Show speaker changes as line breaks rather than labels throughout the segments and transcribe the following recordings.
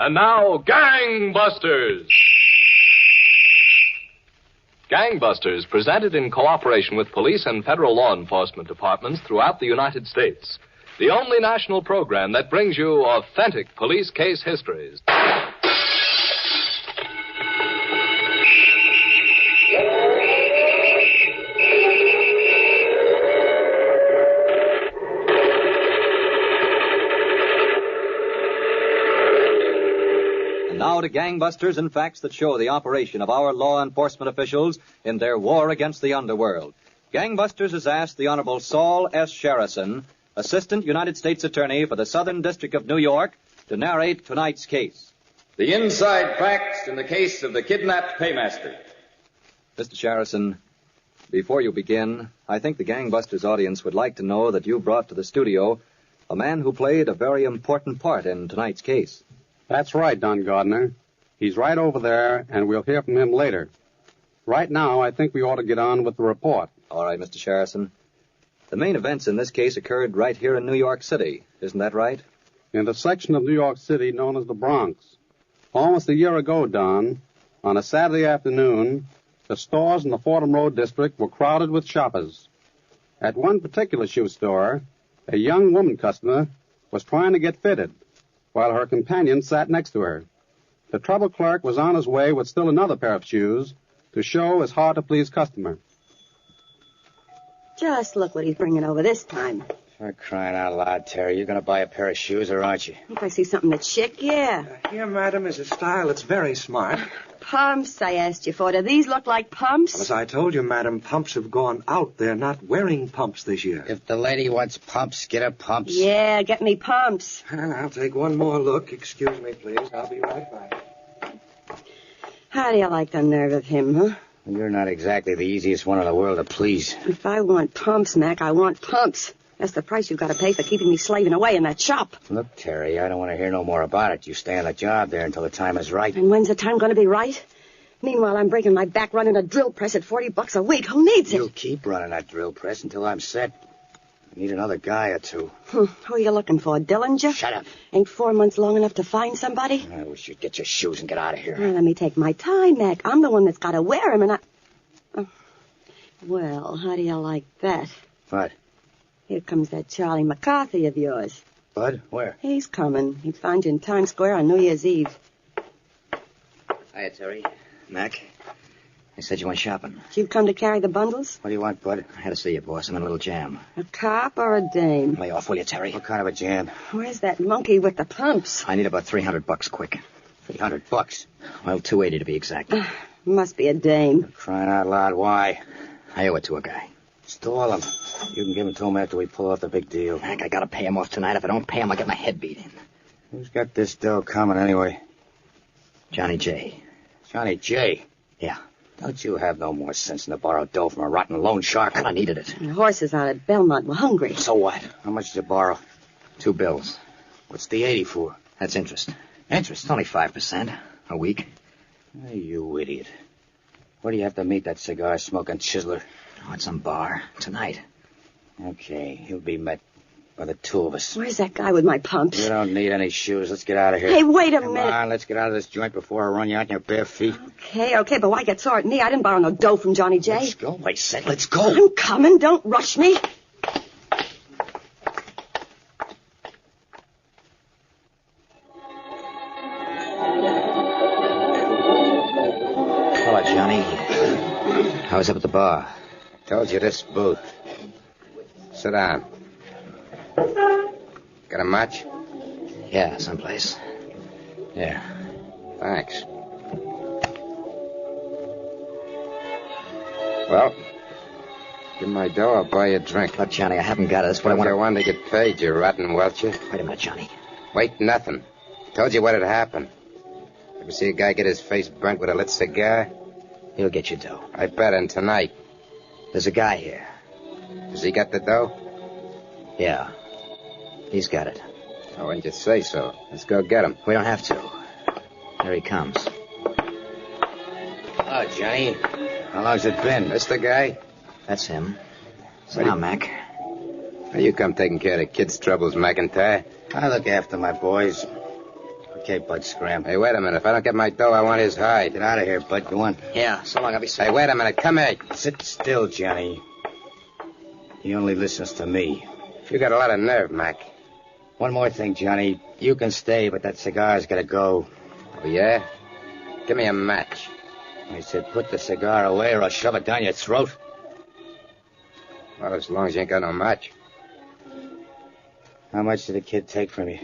And now, Gangbusters! Gangbusters, presented in cooperation with police and federal law enforcement departments throughout the United States. The only national program that brings you authentic police case histories.
Now to Gangbusters and facts that show the operation of our law enforcement officials in their war against the underworld. Gangbusters has asked the Honorable Saul S. Sherrison, Assistant United States Attorney for the Southern District of New York, to narrate tonight's case.
The inside facts in the case of the kidnapped Paymaster.
Mr. Sherrison, before you begin, I think the Gangbusters audience would like to know that you brought to the studio a man who played a very important part in tonight's case.
That's right, Don Gardner. He's right over there, and we'll hear from him later. Right now, I think we ought to get on with the report.
All right, Mr. Sherrison. The main events in this case occurred right here in New York City. Isn't that right?
In the section of New York City known as the Bronx. Almost a year ago, Don, on a Saturday afternoon, the stores in the Fordham Road district were crowded with shoppers. At one particular shoe store, a young woman customer was trying to get fitted, while her companion sat next to her. The trouble clerk was on his way with still another pair of shoes to show his hard-to-please customer.
Just look what he's bringing over this time.
For crying out loud, Terry, you're going to buy a pair of shoes, or aren't you?
If I see something that's chic, yeah.
Here, madam, is a style that's very smart.
Pumps, I asked you for. Do these look like pumps?
As I told you, madam, pumps have gone out. They're not wearing pumps this year.
If the lady wants pumps, get her pumps.
Yeah, get me pumps.
Well, I'll take one more look. Excuse me, please. I'll be right back.
How do you like the nerve of him, huh?
You're not exactly the easiest one in the world to please.
If I want pumps, Mac, I want pumps. That's the price you've got to pay for keeping me slaving away in that shop.
Look, Terry, I don't want to hear no more about it. You stay on the job there until the time is right.
And when's the time going to be right? Meanwhile, I'm breaking my back running a drill press at $40 a week. Who needs it?
You'll keep running that drill press until I'm set. I need another guy or two.
Who are you looking for, Dillinger?
Shut up.
Ain't 4 months long enough to find somebody?
I wish you'd get your shoes and get out of here.
Well, let me take my time, Mac. I'm the one that's got to wear 'em, and I... Oh. Well, how do you like that?
What?
Here comes that Charlie McCarthy of yours.
Bud? Where?
He's coming. He'd find you in Times Square on New Year's Eve.
Hiya, Terry. Mac. I said you went shopping.
You've come to carry the bundles?
What do you want, Bud? I had to see you, boss. I'm in a little jam.
A cop or a dame?
Lay off, will you, Terry? What kind of a jam?
Where's that monkey with the pumps?
I need about $300 quick. $300? Well, $280 to be exact.
Must be a dame.
Crying out loud, why? I owe it to a guy. Stall him. You can give him to him after we pull off the big deal. Heck, I gotta pay him off tonight. If I don't pay him, I'll get my head beat in. Who's got this dough coming anyway? Johnny J. Johnny J? Yeah. Don't you have no more sense than to borrow dough from a rotten loan shark? I needed it.
The horses out at Belmont were hungry.
So what? How much did you borrow? 2 bills. What's the 80 for? That's interest. Interest? Only 5% a week. Hey, you idiot. Where do you have to meet that cigar-smoking chiseler? Oh, at some bar. Tonight. Okay, he'll be met by the two of us.
Where's that guy with my pumps?
You don't need any shoes. Let's get out of here.
Hey, wait a minute.
Come on, let's get out of this joint before I run you out in your bare feet.
Okay, but why get sore at me? I didn't borrow no dough from Johnny J.
Let's go. Wait, said let's go.
I'm coming. Don't rush me.
Hello, Johnny. How was up at the bar?
Told you this booth. Sit down. Got a match?
Yeah, someplace. Yeah.
Thanks. Well, give me my dough, I'll buy you a drink.
Look, Johnny, I haven't got it. That's what I want.
You want to get paid, you rotten welcher.
Wait a minute, Johnny.
Wait, nothing. Told you what had happened. Ever see a guy get his face burnt with a lit cigar?
He'll get you dough.
I bet on tonight.
There's a guy here.
Does he got the dough?
Yeah. He's got it.
Oh, why didn't you say so? Let's go get him.
We don't have to. Here he comes. Oh, Johnny. How long's it been?
This the guy?
That's him. Sit down, Mac.
Now you come taking care of the kids' troubles, McIntyre.
I look after my boys. Okay, Bud, scram.
Hey, wait a minute. If I don't get my dough, I want his hide.
Get out of here, Bud. Go on.
Yeah, so long. I'll be safe.
Hey, wait a minute. Come here.
Sit still, Johnny. He only listens to me.
You got a lot of nerve, Mac.
One more thing, Johnny. You can stay, but that cigar's got to go.
Oh, yeah? Give me a match.
I said put the cigar away or I'll shove it down your throat.
Well, as long as you ain't got no match.
How much did the kid take from you?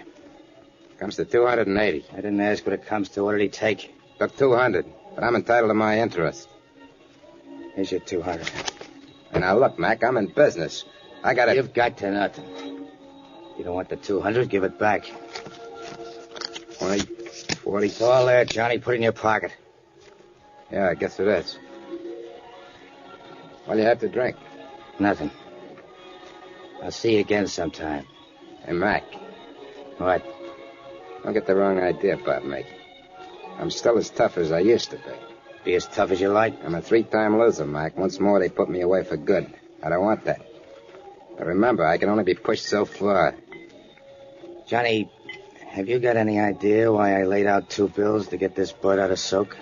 Comes to 280.
I didn't ask what it comes to. What did he take?
Took 200, but I'm entitled to my interest.
Here's your 200.
And now, look, Mac, I'm in business. I got it.
You've got to nothing. You don't want the 200, give it back.
20, 40.
It's all there, Johnny. Put it in your pocket.
Yeah, I guess it is. What do you have to drink?
Nothing. I'll see you again sometime.
Hey, Mac.
What?
Don't get the wrong idea about me. I'm still as tough as I used to be.
Be as tough as you like.
I'm a 3-time loser, Mac. Once more, they put me away for good. I don't want that. But remember, I can only be pushed so far.
Johnny, have you got any idea why I laid out 2 bills to get this Bud out of soak?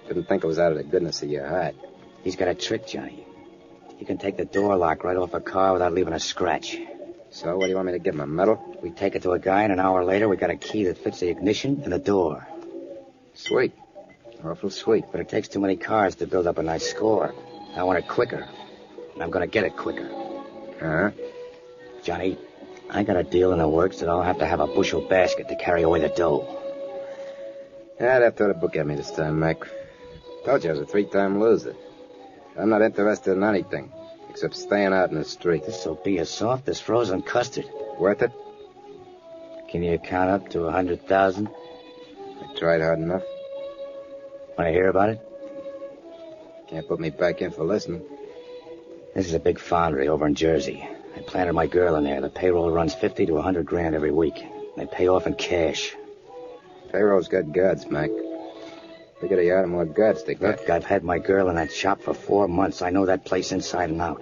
Didn't think it was out of the goodness of your heart.
He's got a trick, Johnny. You can take the door lock right off a car without leaving a scratch.
So, what do you want me to give him, a medal?
We take it to a guy, and an hour later, we got a key that fits the ignition and the door.
Sweet. Awful sweet.
But it takes too many cars to build up a nice score. I want it quicker. And I'm going to get it quicker.
Uh-huh.
Johnny, I got a deal in the works that I'll have to have a bushel basket to carry away the dough.
Yeah, they'll throw the book at me this time, Mac. Told you I was a 3-time loser. I'm not interested in anything, except staying out in the street.
This'll be as soft as frozen custard.
Worth it?
Can you count up to 100,000?
I tried hard enough.
Want to hear about it?
Can't put me back in for listening.
This is a big foundry over in Jersey. I planted my girl in there. The payroll runs 50 to 100 grand every week. They pay off in cash.
Payroll's got guards, Mac. Bigger the yard, the more guards they got.
Look, I've had my girl in that shop for 4 months. I know that place inside and out.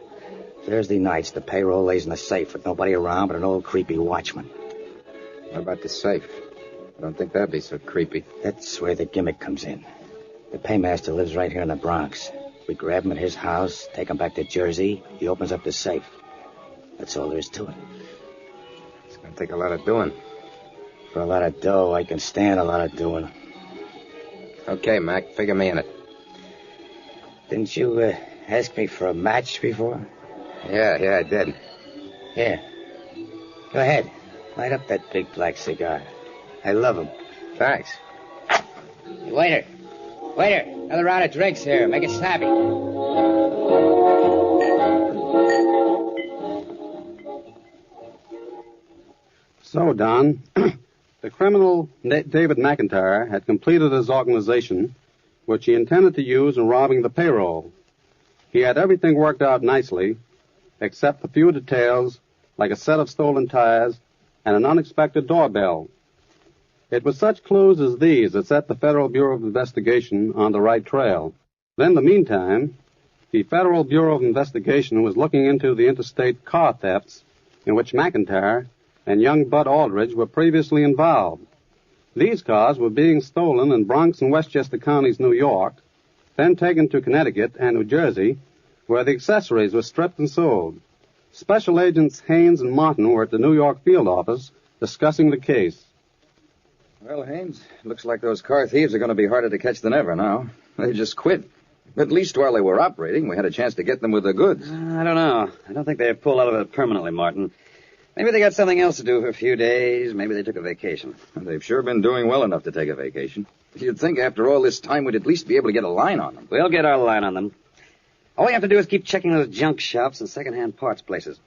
Thursday nights, the payroll lays in the safe with nobody around but an old creepy watchman.
What about the safe? I don't think that'd be so creepy.
That's where the gimmick comes in. The Paymaster lives right here in the Bronx. We grab him at his house, take him back to Jersey. He opens up the safe. That's all there is to it.
It's gonna take a lot of doing.
For a lot of dough, I can stand a lot of doing.
Okay, Mac, figure me in it.
Didn't you ask me for a match before?
Yeah, I did.
Here. Go ahead. Light up that big black cigar. I love 'em.
Thanks.
Hey, waiter. Waiter, another round of drinks here. Make it snappy.
So, Don, the criminal David McIntyre had completed his organization, which he intended to use in robbing the payroll. He had everything worked out nicely, except a few details, like a set of stolen tires and an unexpected doorbell. It was such clues as these that set the Federal Bureau of Investigation on the right trail. Then, in the meantime, the Federal Bureau of Investigation was looking into the interstate car thefts in which McIntyre and young Bud Aldridge were previously involved. These cars were being stolen in Bronx and Westchester counties, New York, then taken to Connecticut and New Jersey, where the accessories were stripped and sold. Special Agents Haynes and Martin were at the New York field office discussing the case.
Well, Haynes, looks like those car thieves are going to be harder to catch than ever now. They just quit. At least while they were operating, we had a chance to get them with the goods.
I don't know. I don't think they pulled out of it permanently, Martin. Maybe they got something else to do for a few days. Maybe they took a vacation.
They've sure been doing well enough to take a vacation. You'd think after all this time we'd at least be able to get a line on them.
We'll get our line on them. All we have to do is keep checking those junk shops and second-hand parts places.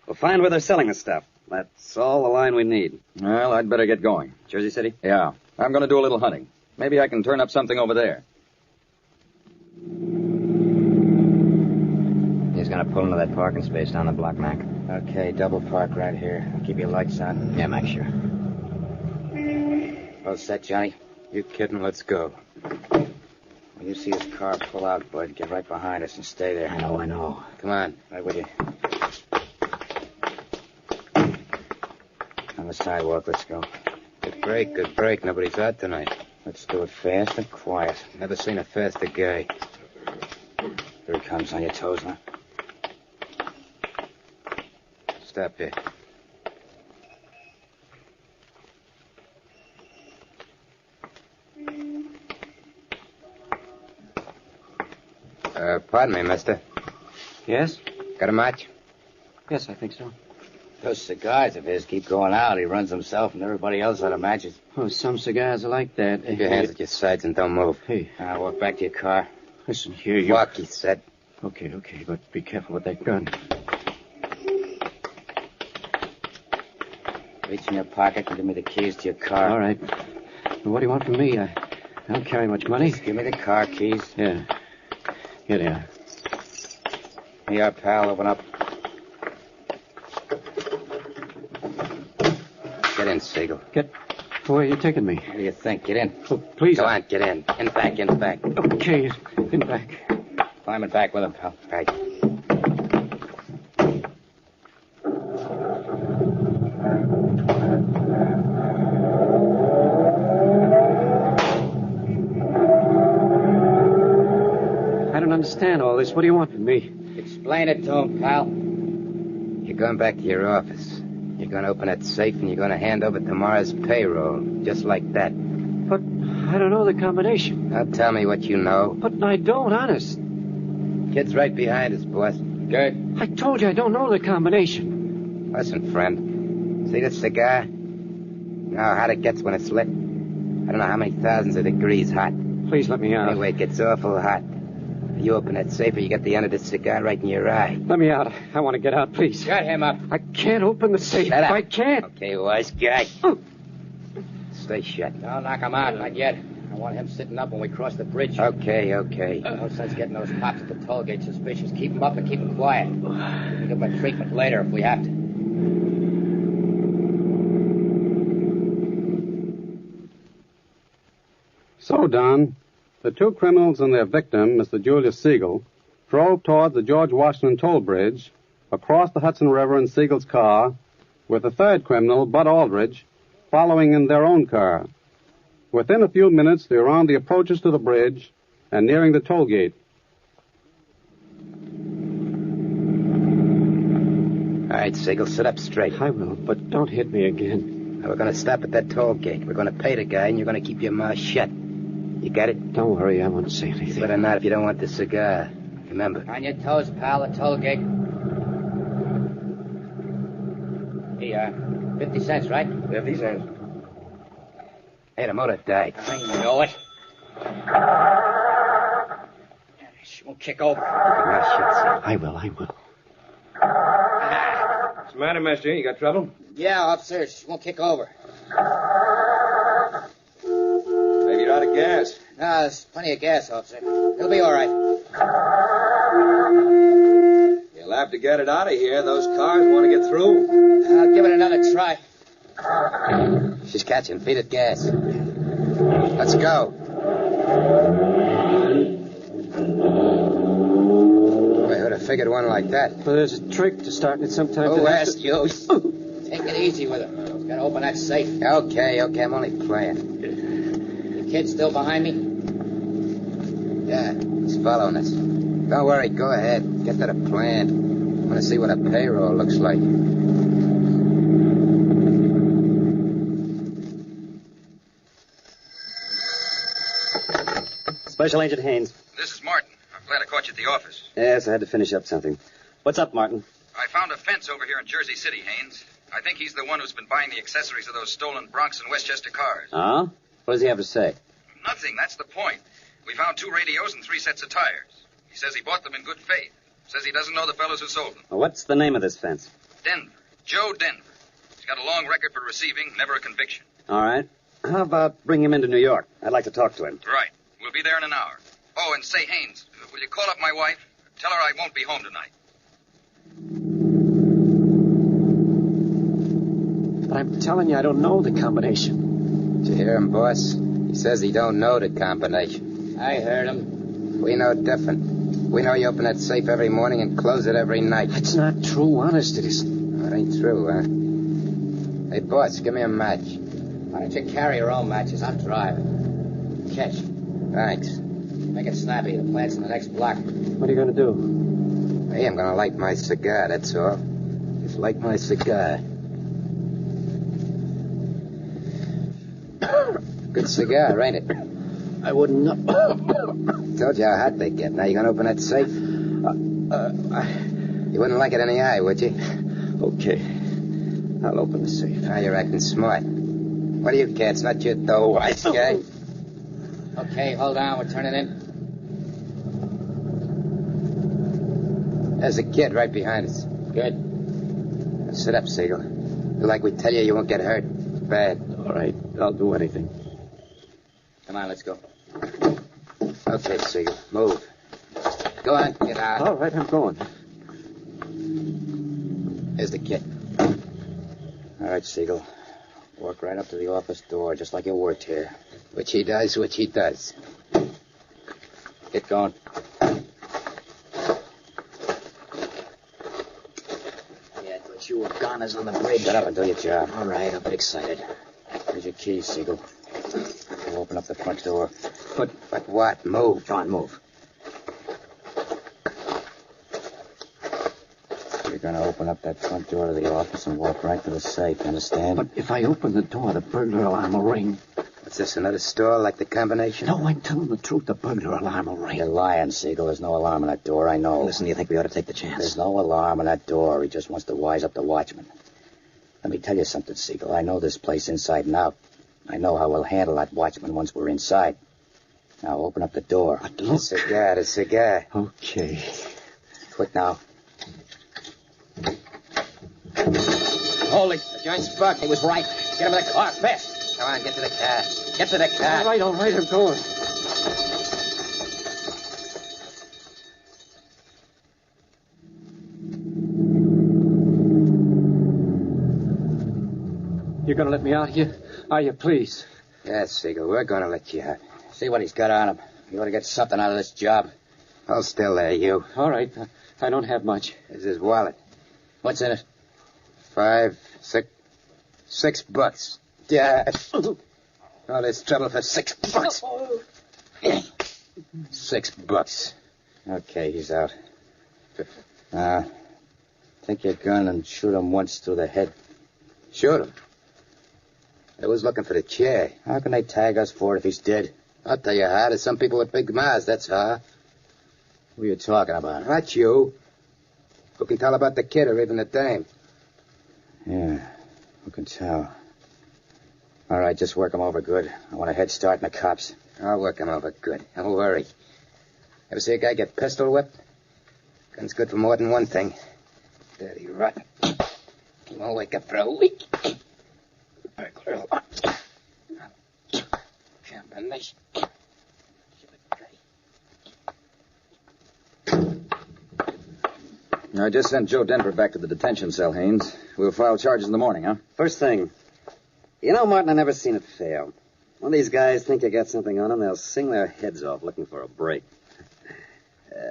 We'll find where they're selling the stuff. That's all the line we need.
Well, I'd better get going.
Jersey City?
Yeah. I'm going to do a little hunting. Maybe I can turn up something over there.
He's going to pull into that parking space down the block, Mac. Okay, double park right here. Keep your lights on.
Yeah, Mac, sure.
All set, Johnny?
You kidding? Let's go.
When you see his car pull out, Bud, get right behind us and stay there.
I know.
Come on. Right with you. On the sidewalk, let's go.
break, good break. Nobody's out tonight.
Let's do it fast and quiet.
Never seen a faster guy.
Here he comes, on your toes, huh?
Stop here. Pardon me, mister.
Yes?
Got a match?
Yes, I think so.
Those cigars of his keep going out. He runs himself and everybody else out of matches.
Oh, some cigars are like that.
Keep your hands at your sides and don't move.
Hey,
Now walk back to your car.
listen here, you...
Walk, he said.
Okay, but be careful with that gun.
Reach in your pocket and give me the keys to your car.
All right. Well, what do you want from me? I don't carry much money.
Just give me the car keys.
Yeah. Here they are.
Here you are, pal. Open up.
Get in, Siegel.
Where are you taking me?
What do you think? Get in.
Oh, please.
Go on, get in. In back, in back.
Okay, in back.
Climb it back with him, pal.
Right.
I don't understand all this. What do you want from me?
Explain it to him, pal.
You're going back to your office. You're going to open that safe and you're going to hand over tomorrow's payroll. Just like that.
But I don't know the combination.
Now tell me what you know.
But I don't, honest.
Kid's right behind us, boss.
Good.
I told you I don't know the combination.
Listen, friend. See this cigar? You know how hot it gets when it's lit? I don't know how many thousands of degrees hot.
Please let me out.
Anyway, it gets awful hot. You open that safe or you get the end of this cigar right in your eye.
Let me out. I want to get out, please.
Shut him up.
I can't open the safe.
Shut up.
I can't.
Okay, wise guy.
Oh.
Stay shut.
Don't knock him out. Not yet. I want him sitting up when we cross the bridge.
Okay.
No sense getting those cops at the toll gate suspicious. Keep him up and keep him quiet. We'll give him a treatment later if we have to.
So, Don, the two criminals and their victim, Mr. Julius Siegel, drove toward the George Washington toll bridge, across the Hudson River in Siegel's car, with the third criminal, Bud Aldridge, following in their own car. Within a few minutes, they were on the approaches to the bridge and nearing the toll gate.
All right, Siegel, sit up straight.
I will, but don't hit me again.
Now, we're going to stop at that toll gate. We're going to pay the guy, and you're going to keep your mouth shut. You got it?
Don't worry, I won't say anything.
Better not if you don't want the cigar. Remember.
On your toes, pal. The toll gate. Here, 50 cents, right?
50 cents.
Hey, the motor died.
I know it. She won't kick over.
Keep your mouth shut, Siegel.
I will.
What's the matter, mister? You got trouble?
Yeah, officer. She won't kick over.
Maybe you're out of gas.
No, there's plenty of gas, officer. It'll be all right.
You'll have to get it out of here. Those cars want to get through.
I'll give it another try.
She's catching. Feed it gas. Let's go. I would have figured one like that.
Well, there's a trick to starting it sometimes.
Who asked you? Take it easy with her. He's got to open that safe.
Okay, I'm only playing.
The kid's still behind me?
Yeah, he's following us. Don't worry, go ahead. Get to the plant. I want to see what a payroll looks like.
Special Agent Haynes.
This is Martin. I'm glad I caught you at the office.
Yes, I had to finish up something. What's up, Martin?
I found a fence over here in Jersey City, Haynes. I think he's the one who's been buying the accessories of those stolen Bronx and Westchester cars.
Oh? What does he have to say?
Nothing, that's the point. We found 2 radios and 3 sets of tires. He says he bought them in good faith. Says he doesn't know the fellows who sold them.
Well, what's the name of this fence?
Denver. Joe Denver. He's got a long record for receiving, never a conviction.
All right. How about bring him into New York? I'd like to talk to him.
Right. We'll be there in an hour. Oh, and say, Haynes, will you call up my wife? Tell her I won't be home tonight.
But I'm telling you, I don't know the combination.
Did you hear him, boss? He says he don't know the combination.
I heard him.
We know different. We know you open that safe every morning and close it every night.
That's not true. Honest, it isn't.
Oh, it ain't true, huh? Hey, boss, give me a match.
Why don't you carry your own matches? I'll drive. Catch.
Thanks.
Make it snappy. The plant's in the next block.
What are you going to do?
Hey, I'm gonna light my cigar, that's all. Just light my cigar. Good cigar, ain't it?
I wouldn't know.
Told you how hot they get. Now you gonna open that safe? You wouldn't like it in the eye, would you?
Okay. I'll open the safe.
Now you're acting smart. What do you care? It's not your dough, wise guy.
Okay, hold on. We're turning in.
There's a kid right behind us.
Good.
Now sit up, Siegel. Do like we tell you, you won't get hurt. It's bad.
All right. I'll do anything.
Come on, let's go.
Okay, Siegel. Move. Go on, get out.
All right, I'm going.
There's the kid.
All right, Siegel. Walk right up to the office door, just like you worked here.
Which he does.
Get going. Yeah, I thought you were goners on the bridge.
Shut up and do your job.
All right, I'm excited. Here's your keys, Siegel. We'll open up the front door.
But what? Move.
Come on, move. You're going to open up that front door to the office and walk right to the safe, understand?
But if I open the door, the burglar alarm will ring.
What's this, another store like the combination?
No, I'm telling the truth. The burglar alarm will ring.
You're lying, Siegel. There's no alarm on that door, I know.
Listen, do you think we ought to take the chance?
There's no alarm on that door. He just wants to wise up the watchman. Let me tell you something, Siegel. I know this place inside and out. I know how we'll handle that watchman once we're inside. Now, open up the door.
But look.
The cigar.
Okay.
Quick now.
Holy, the joint's bugged. He was right. Get him in the car, fast. Come on, get to the car. Get to the car.
All right, I'm going. You're going to let me out here? Are you, please?
Yes, Siegel, we're going to let you out.
See what he's got on him. You ought to get something out of this job.
Hold still there, you.
All right. I don't have much.
There's his wallet.
What's in it?
$5, $6. Yeah. All this trouble for $6. $6.
Okay, he's out. Take your gun and shoot him once through the head.
Shoot him. I was looking for the chair.
How can they tag us for it if he's dead?
I'll tell you how. There's some people with big mouths, that's how.
Who are you talking about?
Not you. Who can tell about the kid or even the dame?
Yeah, who can tell? All right, just work him over good. I want a head start in the cops.
I'll work him over good. Don't worry. Ever see a guy get pistol whipped? Gun's good for more than one thing. Dirty rotten. He won't wake up for a week. Burglar alarm. Combination.
I just sent Joe Denver back to the detention cell, Haynes. We'll file charges in the morning, huh?
First thing. You know, Martin, I've never seen it fail. When these guys think you got something on them, they'll sing their heads off looking for a break.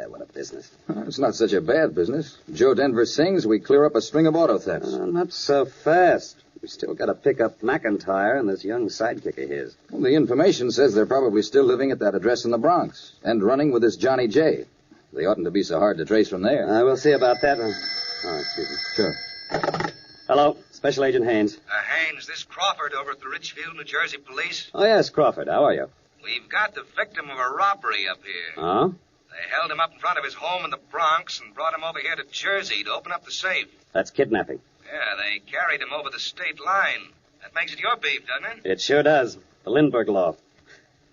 What a business.
It's not such a bad business. Joe Denver sings, we clear up a string of auto thefts.
Not so fast. We still got to pick up McIntyre and this young sidekick of his.
Well, the information says they're probably still living at that address in the Bronx and running with this Johnny J. They oughtn't to be so hard to trace from there.
We'll see about that. Oh, excuse me.
Sure.
Hello, Special Agent Haynes.
Haynes, this Crawford over at the Richfield, New Jersey police.
Oh, yes, Crawford. How are you?
We've got the victim of a robbery up here.
Oh?
They held him up in front of his home in the Bronx and brought him over here to Jersey to open up the safe.
That's kidnapping.
Yeah, they carried him over the state line. That makes it your beef, doesn't it?
It sure does. The Lindbergh law.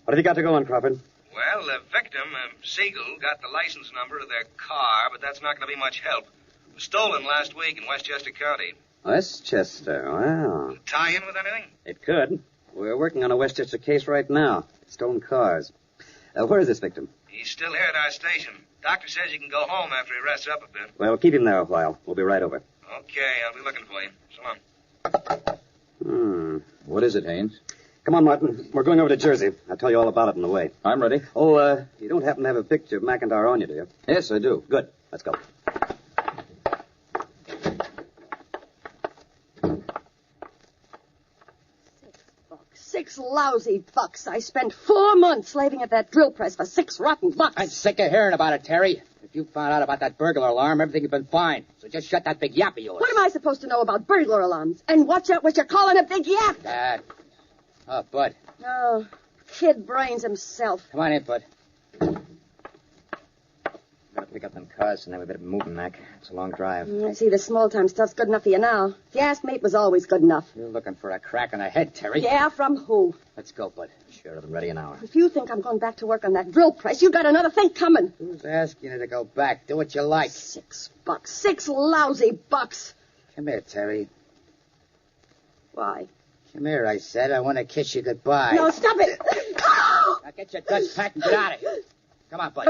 What have you got to go on, Crawford?
Well, the victim, Siegel, got the license number of their car, but that's not going to be much help. It was stolen last week in Westchester County.
Westchester, wow.
Tie in with anything?
It could. We're working on a Westchester case right now. Stolen cars. Where is this victim?
He's still here at our station. Doctor says he can go home after he rests up a bit.
Well, keep him there a while. We'll be right over.
Okay, I'll be looking for you. So long.
What is it, Haynes?
Come on, Martin. We're going over to Jersey. I'll tell you all about it on the way.
I'm ready.
Oh, you don't happen to have a picture of McIntyre on you, do you?
Yes, I do.
Good. Let's go.
lousy bucks. I spent 4 months slaving at that drill press for 6 rotten bucks.
I'm sick of hearing about it, Terry. If you found out about that burglar alarm, everything had been fine. So just shut that big yap of yours.
What am I supposed to know about burglar alarms? And watch out what you're calling a big yap.
Bud.
Oh, kid brains himself.
Come on in, Bud. Gotta pick up them cars, and then we better be moving, Mac. It's a long drive.
I see the small-time stuff's good enough for you now. If you ask me, it was always good enough.
You're looking for a crack on the head, Terry.
Yeah, from who?
Let's go, Bud. Sure, I'll be ready in an hour.
If you think I'm going back to work on that drill press, you got another thing coming.
Who's asking you to go back? Do what you like.
$6. 6 lousy bucks.
Come here, Terry.
Why?
Come here, I said. I want to kiss you goodbye.
No, stop it.
Now get your guts packed and get out of here. Come on, Bud.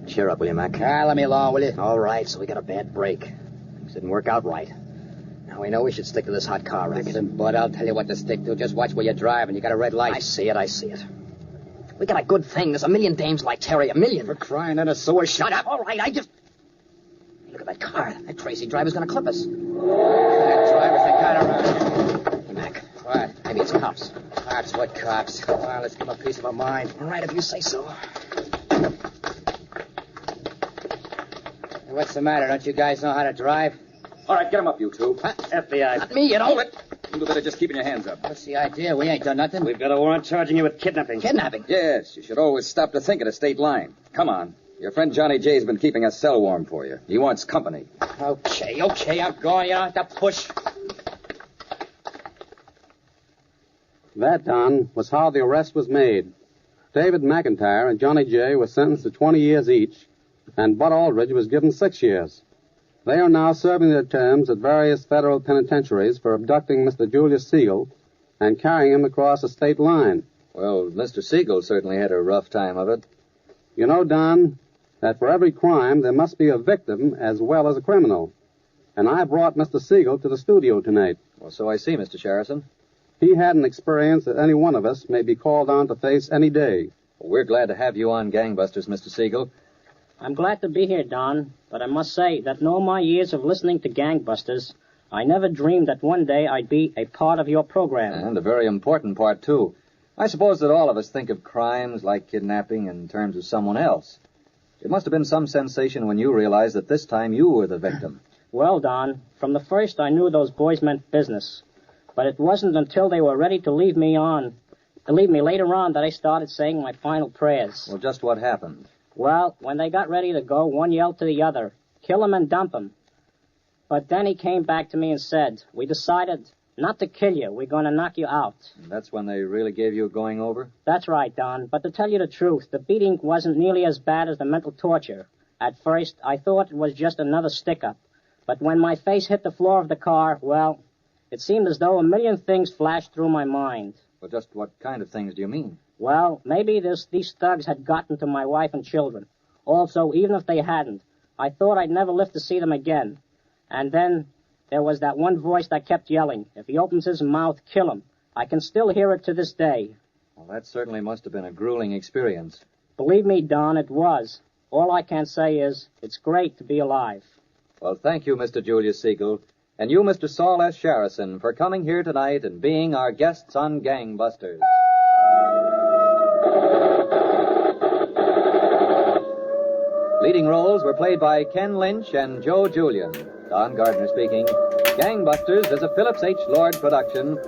Cheer up, will you, Mac?
Let me alone, will you?
All right, so we got a bad break. Things didn't work out right. Now we know we should stick to this hot car racket.
Listen, Bud, I'll tell you what to stick to. Just watch where you drive, and you got a red light.
I see it. We got a good thing. There's a million dames like Terry, a million.
For crying in a sewer, shut up.
All right, Hey, look at that car. That crazy driver's gonna clip us.
That driver's the kind of...
Hey, Mac.
What?
Maybe it's cops.
Cops? What cops? Come on, let's give him a piece of our mind.
All right, if you say so.
What's the matter? Don't you guys know how to drive?
All right, get him up, you two.
Huh?
FBI. Not me, you know.
Hold it. You better just keeping your hands up.
What's the idea? We ain't done nothing.
We've got a warrant charging you with kidnapping.
Kidnapping?
Yes, you should always stop to think at a state line. Come on. Your friend Johnny J's been keeping a cell warm for you. He wants company.
Okay, I'm going. You don't have to push.
That, Don, was how the arrest was made. David McIntyre and Johnny J were sentenced to 20 years each, and Bud Aldridge was given 6 years. They are now serving their terms at various federal penitentiaries for abducting Mr. Julius Siegel and carrying him across the state line.
Well, Mr. Siegel certainly had a rough time of it.
You know, Don, that for every crime there must be a victim as well as a criminal. And I brought Mr. Siegel to the studio tonight.
Well, so I see, Mr. Sherrison.
He had an experience that any one of us may be called on to face any day.
Well, we're glad to have you on Gangbusters, Mr. Siegel.
I'm glad to be here, Don, but I must say that in all my years of listening to Gangbusters, I never dreamed that one day I'd be a part of your program.
And a very important part, too. I suppose that all of us think of crimes like kidnapping in terms of someone else. It must have been some sensation when you realized that this time you were the victim.
Well, Don, from the first I knew those boys meant business. But it wasn't until they were ready to leave me later on that I started saying my final prayers.
Well, just what happened?
Well, when they got ready to go, one yelled to the other, "Kill him and dump him." But then he came back to me and said, "We decided not to kill you. We're going to knock you out."
And that's when they really gave you a going over?
That's right, Don. But to tell you the truth, the beating wasn't nearly as bad as the mental torture. At first, I thought it was just another stick-up. But when my face hit the floor of the car, well, it seemed as though a million things flashed through my mind.
Well, just what kind of things do you mean?
Well, maybe these thugs had gotten to my wife and children. Also, even if they hadn't, I thought I'd never live to see them again. And then there was that one voice that kept yelling, "If he opens his mouth, kill him." I can still hear it to this day.
Well, that certainly must have been a grueling experience.
Believe me, Don, it was. All I can say is, it's great to be alive.
Well, thank you, Mr. Julius Siegel, and you, Mr. Saul S. Sherrison, for coming here tonight and being our guests on Gangbusters. Leading roles were played by Ken Lynch and Joe Julian. Don Gardner speaking. Gangbusters is a Phillips H. Lord production.